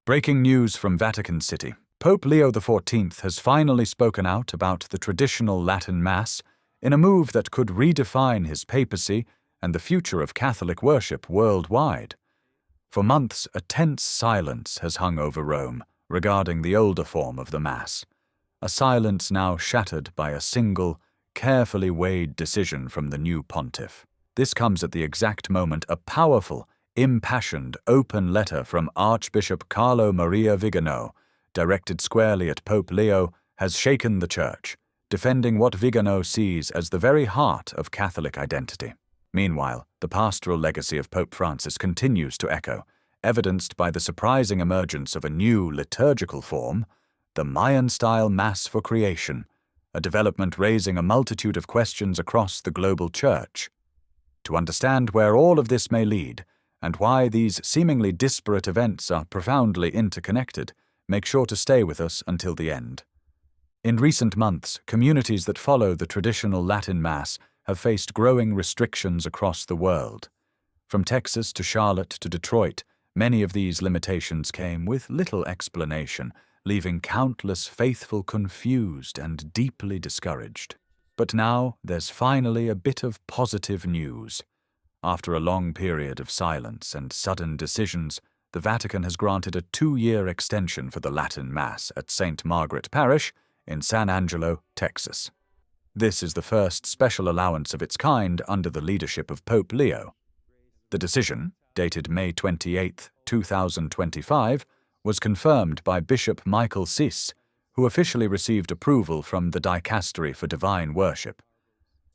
Breaking news from Vatican City. Pope Leo XIV has finally spoken out about the traditional Latin Mass in a move that could redefine his papacy and the future of Catholic worship worldwide. For months, a tense silence has hung over Rome regarding the older form of the Mass, a silence now shattered by a single, carefully weighed decision from the new pontiff. This comes at the exact moment a powerful, impassioned, open letter from Archbishop Viganò, directed squarely at Pope Leo, has shaken the Church, defending what Viganò sees as the very heart of Catholic identity. Meanwhile, the pastoral legacy of Pope Francis continues to echo, evidenced by the surprising emergence of a new liturgical form, the Mayan-style Mass for Creation, a development raising a multitude of questions across the global Church. To understand where all of this may lead, and why these seemingly disparate events are profoundly interconnected, make sure to stay with us until the end. In recent months, communities that follow the traditional Latin Mass have faced growing restrictions across the world. From Texas to Charlotte to Detroit, many of these limitations came with little explanation, leaving countless faithful confused and deeply discouraged. But now there's finally a bit of positive news. After a long period of silence and sudden decisions, the Vatican has granted a 2-year extension for the Latin Mass at St. Margaret Parish in San Angelo, Texas. This is the first special allowance of its kind under the leadership of Pope Leo. The decision, dated May 28, 2025, was confirmed by Bishop Michael Sis, who officially received approval from the Dicastery for Divine Worship.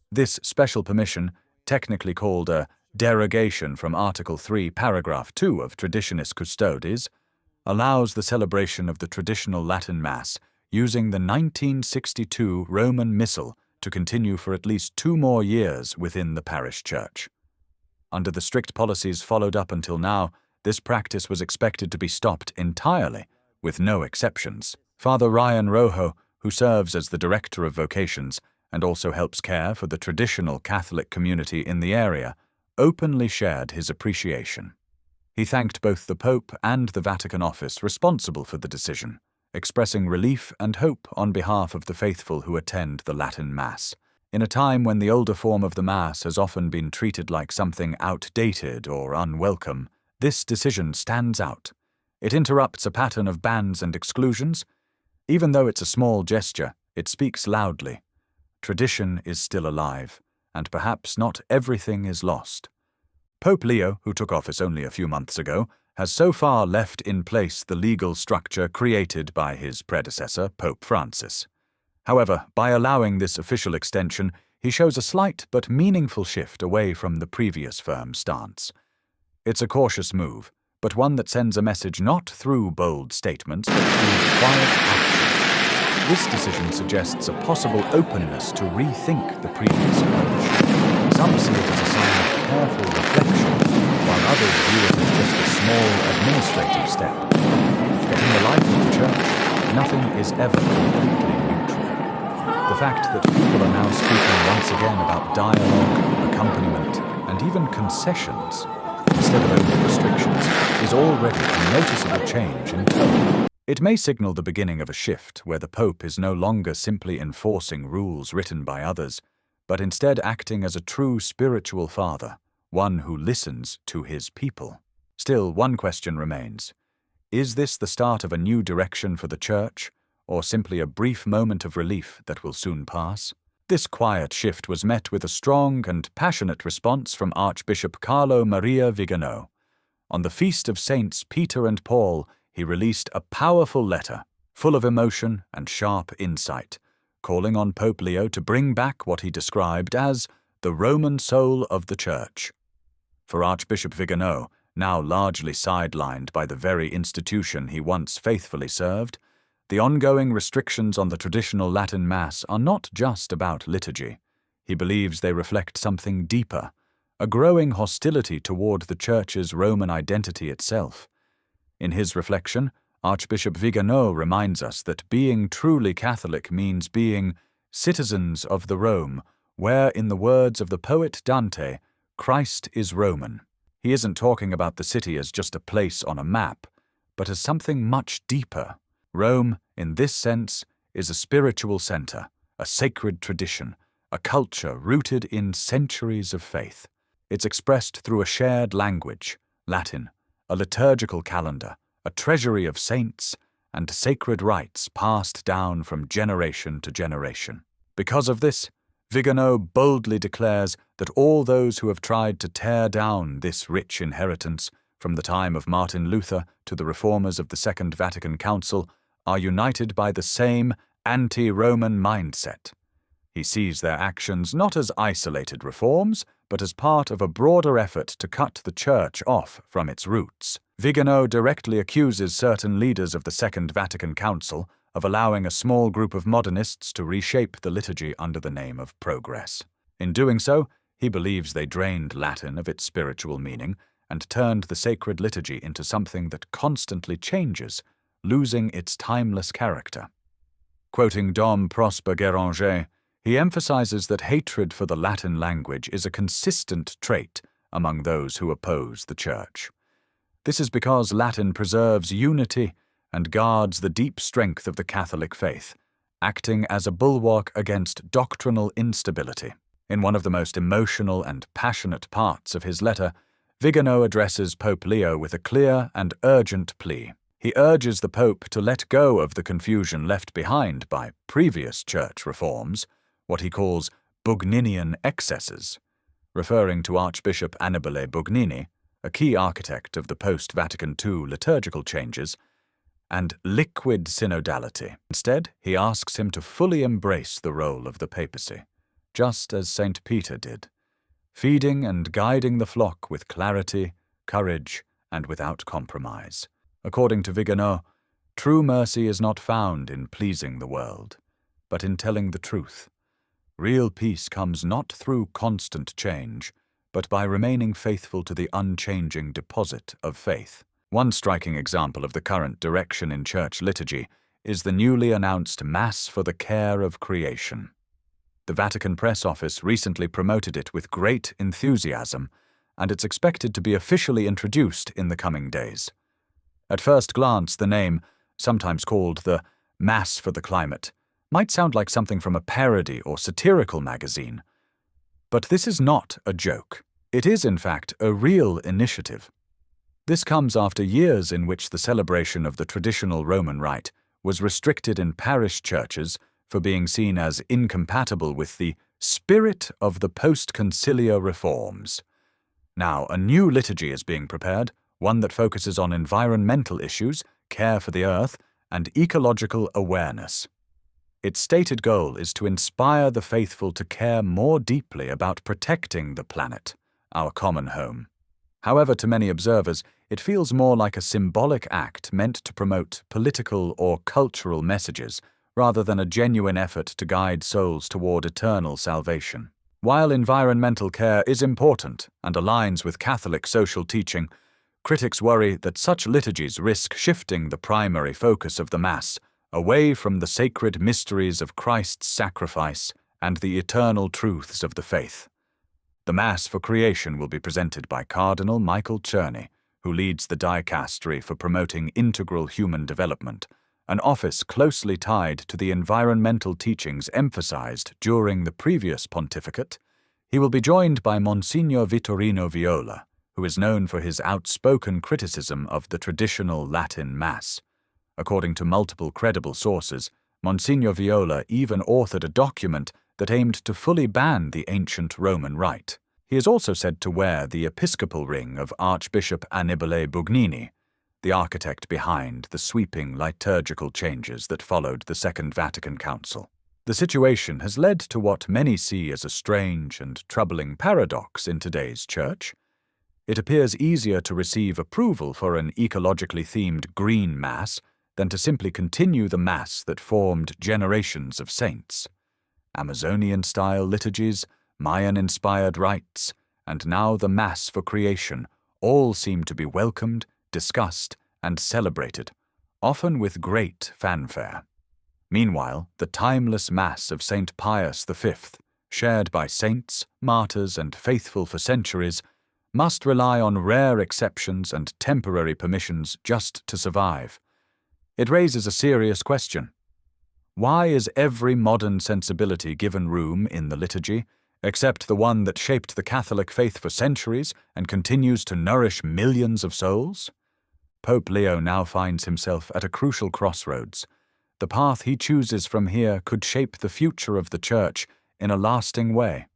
This special permission, technically called a derogation from Article 3, Paragraph 2 of Traditionis Custodes, allows the celebration of the traditional Latin Mass using the 1962 Roman Missal to continue for at least 2 more years within the parish church. Under the strict policies followed up until now, this practice was expected to be stopped entirely, with no exceptions. Father Ryan Rojo, who serves as the Director of Vocations and also helps care for the traditional Catholic community in the area, openly shared his appreciation. He thanked both the Pope and the Vatican office responsible for the decision, expressing relief and hope on behalf of the faithful who attend the Latin Mass. In a time when the older form of the Mass has often been treated like something outdated or unwelcome, this decision stands out. It interrupts a pattern of bans and exclusions. Even though it's a small gesture, it speaks loudly. Tradition is still alive, and perhaps not everything is lost. Pope Leo, who took office only a few months ago, has so far left in place the legal structure created by his predecessor, Pope Francis. However, by allowing this official extension, he shows a slight but meaningful shift away from the previous firm stance. It's a cautious move, but one that sends a message not through bold statements, but through quiet action. This decision suggests a possible openness to rethink the previous approach. Some see it as a sign of careful reflection, while others view it as just a small administrative step. But in the life of the Church, nothing is ever completely neutral. The fact that people are now speaking once again about dialogue, accompaniment, and even concessions, instead of only restrictions, is already a noticeable change in tone. It may signal the beginning of a shift where the Pope is no longer simply enforcing rules written by others, but instead acting as a true spiritual father, one who listens to his people. Still, one question remains. Is this the start of a new direction for the Church, or simply a brief moment of relief that will soon pass? This quiet shift was met with a strong and passionate response from Archbishop Viganò. On the Feast of Saints Peter and Paul, he released a powerful letter, full of emotion and sharp insight, calling on Pope Leo to bring back what he described as the Roman soul of the Church. For Archbishop Viganò, now largely sidelined by the very institution he once faithfully served, the ongoing restrictions on the traditional Latin Mass are not just about liturgy. He believes they reflect something deeper, a growing hostility toward the Church's Roman identity itself. In his reflection, Archbishop Viganò reminds us that being truly Catholic means being citizens of the Rome, where, in the words of the poet Dante, Christ is Roman. He isn't talking about the city as just a place on a map, but as something much deeper. Rome, in this sense, is a spiritual center, a sacred tradition, a culture rooted in centuries of faith. It's expressed through a shared language, Latin, a liturgical calendar, a treasury of saints, and sacred rites passed down from generation to generation. Because of this, Viganò boldly declares that all those who have tried to tear down this rich inheritance from the time of Martin Luther to the reformers of the Second Vatican Council are united by the same anti-Roman mindset. He sees their actions not as isolated reforms, but as part of a broader effort to cut the Church off from its roots. Viganò directly accuses certain leaders of the Second Vatican Council of allowing a small group of modernists to reshape the liturgy under the name of progress. In doing so, he believes they drained Latin of its spiritual meaning and turned the sacred liturgy into something that constantly changes, losing its timeless character. Quoting Dom Prosper Guéranger, he emphasizes that hatred for the Latin language is a consistent trait among those who oppose the Church. This is because Latin preserves unity and guards the deep strength of the Catholic faith, acting as a bulwark against doctrinal instability. In one of the most emotional and passionate parts of his letter, Viganò addresses Pope Leo with a clear and urgent plea. He urges the Pope to let go of the confusion left behind by previous church reforms, what he calls Bugninian excesses, referring to Archbishop Annibale Bugnini, a key architect of the post-Vatican II liturgical changes, and liquid synodality. Instead, he asks him to fully embrace the role of the papacy, just as St. Peter did, feeding and guiding the flock with clarity, courage, and without compromise. According to Viganò, true mercy is not found in pleasing the world, but in telling the truth. Real peace comes not through constant change, but by remaining faithful to the unchanging deposit of faith. One striking example of the current direction in church liturgy is the newly announced Mass for the Care of Creation. The Vatican Press Office recently promoted it with great enthusiasm, and it's expected to be officially introduced in the coming days. At first glance, the name, sometimes called the Mass for the Climate, might sound like something from a parody or satirical magazine. But this is not a joke. It is, in fact, a real initiative. This comes after years in which the celebration of the traditional Roman rite was restricted in parish churches for being seen as incompatible with the spirit of the post-conciliar reforms. Now, a new liturgy is being prepared, one that focuses on environmental issues, care for the earth, and ecological awareness. Its stated goal is to inspire the faithful to care more deeply about protecting the planet, our common home. However, to many observers, it feels more like a symbolic act meant to promote political or cultural messages, rather than a genuine effort to guide souls toward eternal salvation. While environmental care is important and aligns with Catholic social teaching, critics worry that such liturgies risk shifting the primary focus of the Mass away from the sacred mysteries of Christ's sacrifice and the eternal truths of the faith. The Mass for Creation will be presented by Cardinal Michael Czerny, who leads the dicastery for promoting integral human development, an office closely tied to the environmental teachings emphasized during the previous pontificate. He will be joined by Monsignor Vittorino Viola, who is known for his outspoken criticism of the traditional Latin Mass. According to multiple credible sources, Monsignor Viola even authored a document that aimed to fully ban the ancient Roman rite. He is also said to wear the episcopal ring of Archbishop Annibale Bugnini, the architect behind the sweeping liturgical changes that followed the Second Vatican Council. The situation has led to what many see as a strange and troubling paradox in today's church. It appears easier to receive approval for an ecologically themed green Mass than to simply continue the Mass that formed generations of saints. Amazonian-style liturgies, Mayan-inspired rites, and now the Mass for Creation all seem to be welcomed, discussed, and celebrated, often with great fanfare. Meanwhile, the timeless Mass of St. Pius V, shared by saints, martyrs, and faithful for centuries, must rely on rare exceptions and temporary permissions just to survive. It raises a serious question. Why is every modern sensibility given room in the liturgy, except the one that shaped the Catholic faith for centuries and continues to nourish millions of souls? Pope Leo now finds himself at a crucial crossroads. The path he chooses from here could shape the future of the Church in a lasting way.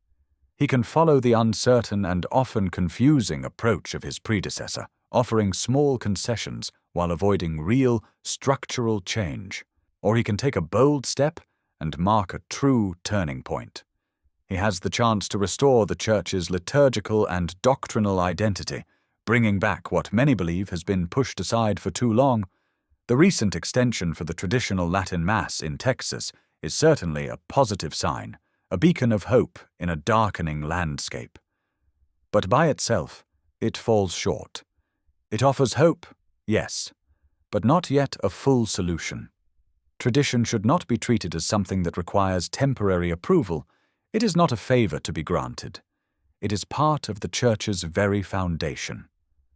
He can follow the uncertain and often confusing approach of his predecessor, offering small concessions while avoiding real, structural change. Or he can take a bold step and mark a true turning point. He has the chance to restore the Church's liturgical and doctrinal identity, bringing back what many believe has been pushed aside for too long. The recent extension for the traditional Latin Mass in Texas is certainly a positive sign, a beacon of hope in a darkening landscape. But by itself, it falls short. It offers hope, yes, but not yet a full solution. Tradition should not be treated as something that requires temporary approval. It is not a favor to be granted. It is part of the Church's very foundation,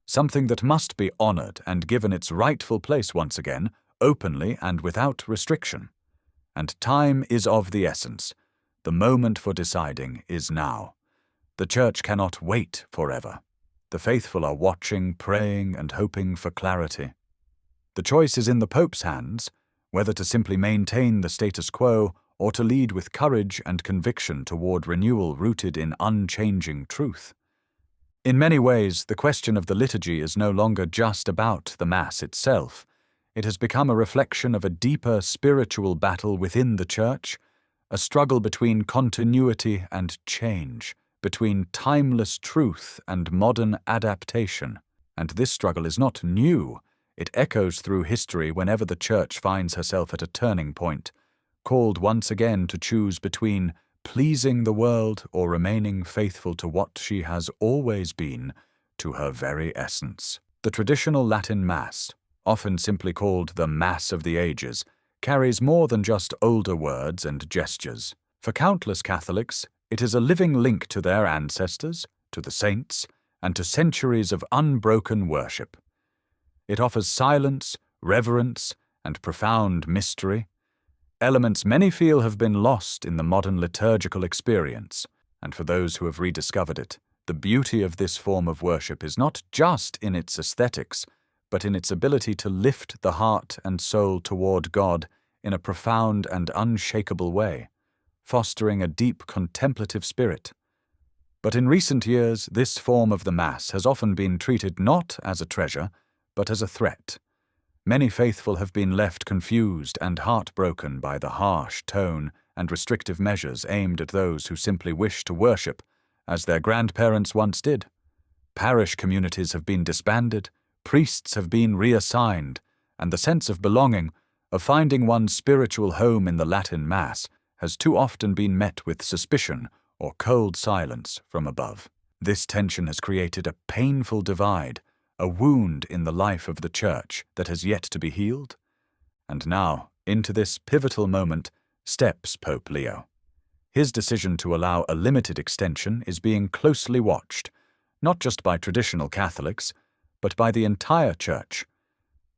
something that must be honored and given its rightful place once again, openly and without restriction. And time is of the essence. The moment for deciding is now. The Church cannot wait forever. The faithful are watching, praying, and hoping for clarity. The choice is in the Pope's hands, whether to simply maintain the status quo or to lead with courage and conviction toward renewal rooted in unchanging truth. In many ways, the question of the liturgy is no longer just about the Mass itself. It has become a reflection of a deeper spiritual battle within the Church, a struggle between continuity and change, between timeless truth and modern adaptation. And this struggle is not new. It echoes through history whenever the Church finds herself at a turning point, called once again to choose between pleasing the world or remaining faithful to what she has always been, to her very essence. The traditional Latin Mass, often simply called the Mass of the Ages, carries more than just older words and gestures. For countless Catholics, it is a living link to their ancestors, to the saints, and to centuries of unbroken worship. It offers silence, reverence, and profound mystery, elements many feel have been lost in the modern liturgical experience, and for those who have rediscovered it, the beauty of this form of worship is not just in its aesthetics, but in its ability to lift the heart and soul toward God in a profound and unshakable way, fostering a deep contemplative spirit. But in recent years, this form of the Mass has often been treated not as a treasure, but as a threat. Many faithful have been left confused and heartbroken by the harsh tone and restrictive measures aimed at those who simply wish to worship, as their grandparents once did. Parish communities have been disbanded, priests have been reassigned, and the sense of belonging, of finding one's spiritual home in the Latin Mass, has too often been met with suspicion or cold silence from above. This tension has created a painful divide, a wound in the life of the Church that has yet to be healed. And now, into this pivotal moment, steps Pope Leo. His decision to allow a limited extension is being closely watched, not just by traditional Catholics, but by the entire Church.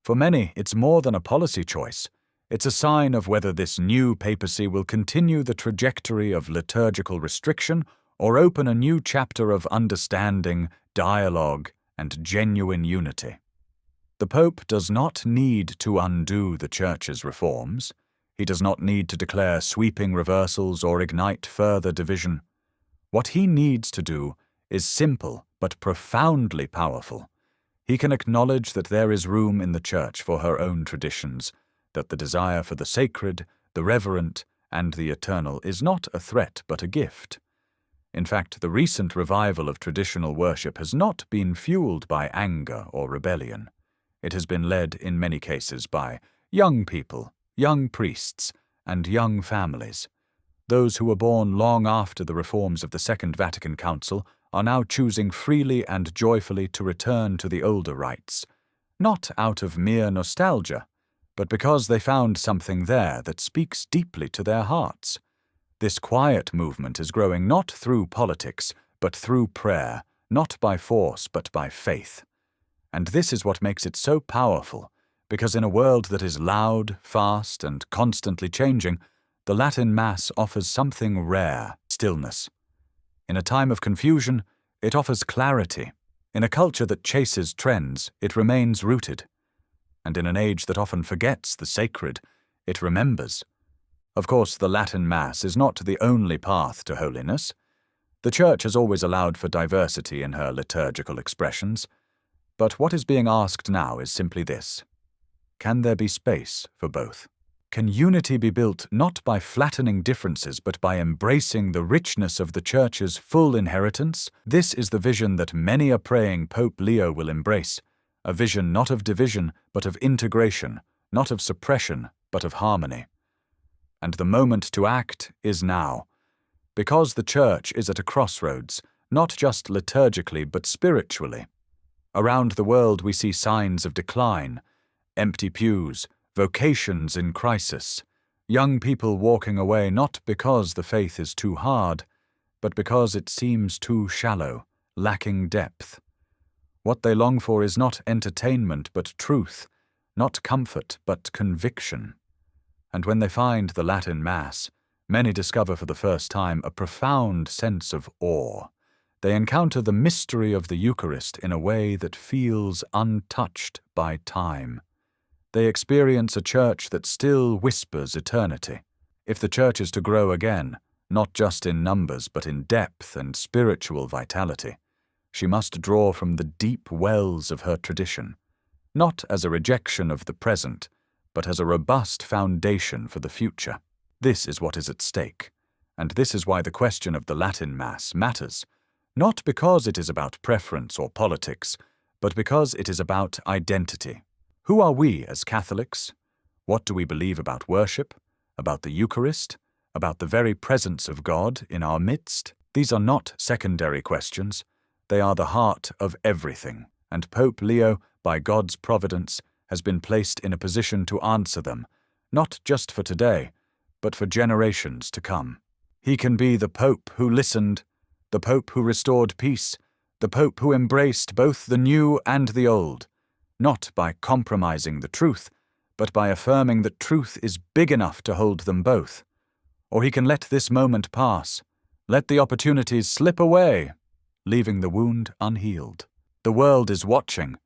For many, it's more than a policy choice. It's a sign of whether this new papacy will continue the trajectory of liturgical restriction or open a new chapter of understanding, dialogue, and genuine unity. The Pope does not need to undo the Church's reforms. He does not need to declare sweeping reversals or ignite further division. What he needs to do is simple but profoundly powerful. He can acknowledge that there is room in the Church for her own traditions, that the desire for the sacred, the reverent, and the eternal is not a threat but a gift. In fact, the recent revival of traditional worship has not been fueled by anger or rebellion. It has been led, in many cases, by young people, young priests, and young families. Those who were born long after the reforms of the Second Vatican Council are now choosing freely and joyfully to return to the older rites, not out of mere nostalgia, but because they found something there that speaks deeply to their hearts. This quiet movement is growing not through politics, but through prayer not by force but by faith. And this is what makes it so powerful, because in a world that is loud, fast, and constantly changing, the Latin Mass offers something rare: stillness. In a time of confusion, it offers clarity. In a culture that chases trends, it remains rooted. And in an age that often forgets the sacred, it remembers. Of course, the Latin Mass is not the only path to holiness. The Church has always allowed for diversity in her liturgical expressions. But what is being asked now is simply this: can there be space for both? Can unity be built not by flattening differences but by embracing the richness of the Church's full inheritance? This is the vision that many a praying Pope Leo will embrace, a vision not of division but of integration, not of suppression but of harmony. And the moment to act is now, because the Church is at a crossroads, not just liturgically but spiritually. Around the world we see signs of decline: empty pews, vocations in crisis, young people walking away not because the faith is too hard, but because it seems too shallow, lacking depth. What they long for is not entertainment but truth, not comfort but conviction. And when they find the Latin Mass, many discover for the first time a profound sense of awe. They encounter the mystery of the Eucharist in a way that feels untouched by time. They experience a Church that still whispers eternity. If the Church is to grow again, not just in numbers but in depth and spiritual vitality, she must draw from the deep wells of her tradition, not as a rejection of the present, but as a robust foundation for the future. This is what is at stake, and this is why the question of the Latin Mass matters, not because it is about preference or politics, but because it is about identity. Who are we as Catholics? What do we believe about worship, about the Eucharist, about the very presence of God in our midst? These are not secondary questions. They are the heart of everything, and Pope Leo, by God's providence, has been placed in a position to answer them, not just for today, but for generations to come. He can be the Pope who listened, the Pope who restored peace, the Pope who embraced both the new and the old, not by compromising the truth, but by affirming that truth is big enough to hold them both. Or he can let this moment pass, let the opportunities slip away, leaving the wound unhealed. The world is watching,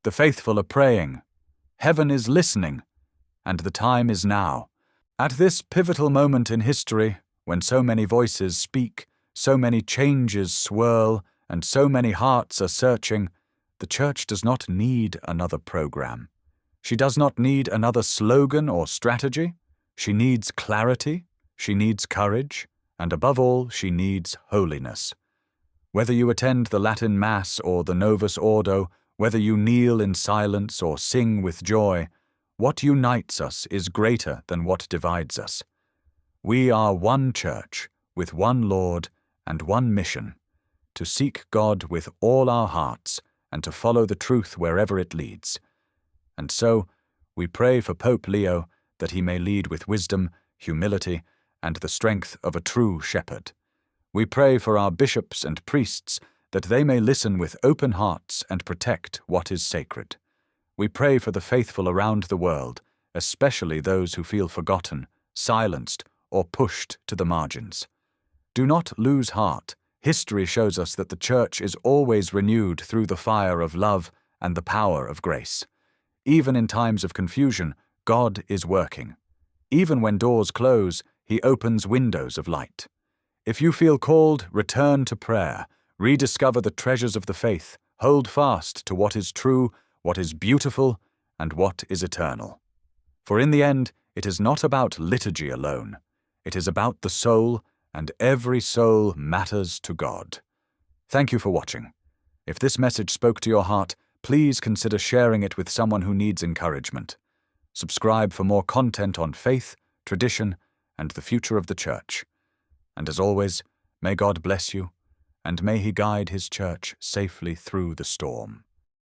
the faithful are praying, heaven is listening, and the time is now. At this pivotal moment in history, when so many voices speak, so many changes swirl, and so many hearts are searching, the Church does not need another program. She does not need another slogan or strategy. She needs clarity, she needs courage, and above all, she needs holiness. Whether you attend the Latin Mass or the Novus Ordo, whether you kneel in silence or sing with joy, what unites us is greater than what divides us. We are one Church, with one Lord and one mission: to seek God with all our hearts and to follow the truth wherever it leads. And so, we pray for Pope Leo that he may lead with wisdom, humility, and the strength of a true shepherd. We pray for our bishops and priests that they may listen with open hearts and protect what is sacred. We pray for the faithful around the world, especially those who feel forgotten, silenced, or pushed to the margins. Do not lose heart. History shows us that the Church is always renewed through the fire of love and the power of grace. Even in times of confusion, God is working. Even when doors close, He opens windows of light. If you feel called, return to prayer, rediscover the treasures of the faith, hold fast to what is true, what is beautiful, and what is eternal. For in the end, it is not about liturgy alone. It is about the soul, and every soul matters to God. Thank you for watching. If this message spoke to your heart, please consider sharing it with someone who needs encouragement. Subscribe for more content on faith, tradition, and the future of the Church. And as always, may God bless you, and may He guide His Church safely through the storm.